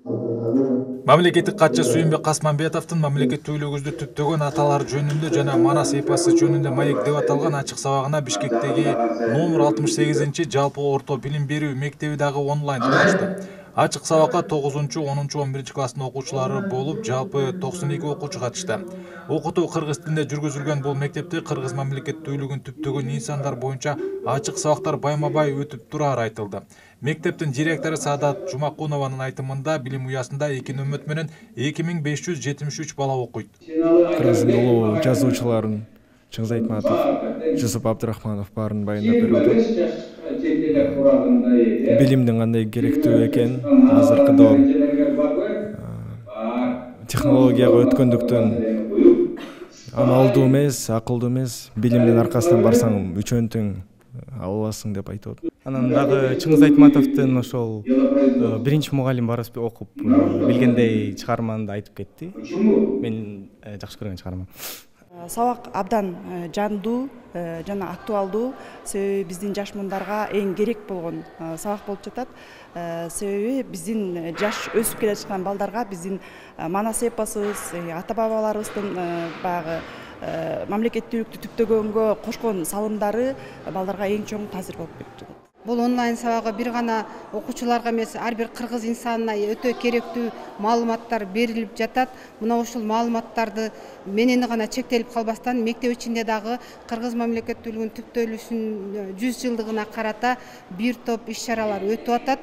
Мамлекеттик катчы Сүйүнбек Касманбетовдун мамлекеттүүлүгүбүздү түптөгөн аталар жөнүндө жана Манас эпосы жөнүндө маек деп аталган ачык сабагына Бишкектеги номер 68 жалпы орто билим берүү мектеби дагы онлайн катышты. Ачык сабакка 9-10-11 класстын окуучулары болуп, жалпы 92 окуучу катышты. Окутуу кыргыз тилинде жүргүзүлгөн бул мектепте кыргыз мамлекеттүүлүгүн түптөгөн нысандар боюнча ачык сабактар байма-бай өтүп турары айтылды. Мектептин директору Саадат Жумакунованын айтымында билим уясында 2 нөмөт менен 2573 бала окуйт. Кыргыздын улуу жазуучуларын Чыңгыз Айтматов, Жусуп Абдрахманов баарын баяндап берип атат. Билимдин кандай керектүү экен азыркыда технологияга өткөндүктөн амалдуу эмес, акылдуу эмес, билимдин аркасынан барсаң үчөөн тең аласың деп айтып атат. Анан дагы Чыңгыз Айтматовдун ошол биринчи мугалим барып окуп билгендей чыгарманы айтып кетти. Мен жакшы көргөн чыгарма. Сабак абдан жандуу жана актуалдуу, себеби биздин жаш муундарга эң керек болгон сабак болуп жатат. Себеби биздин жаш өсүп келе жаткан балдарга биздин Манас эпосубуз, ата бабаларыбыздын баягы мамлекеттүүлүктү түптөгөнгө кошкон салымдары балдарга эң чоң таасир болуп кетип жатат. Бул онлайн сабагы бир гана окуучуларга эмес, ар бир кыргыз инсанына өтө керектүү маалыматтар берилип жатат. Мына ушул маалыматтарды менен гана чектелип калбастан, мектеп ичинде дагы кыргыз мамлекеттүүлүгүнүн түптөлүшүнүн 100 жылдыгына карата бир топ иш-чаралар өтүп атат.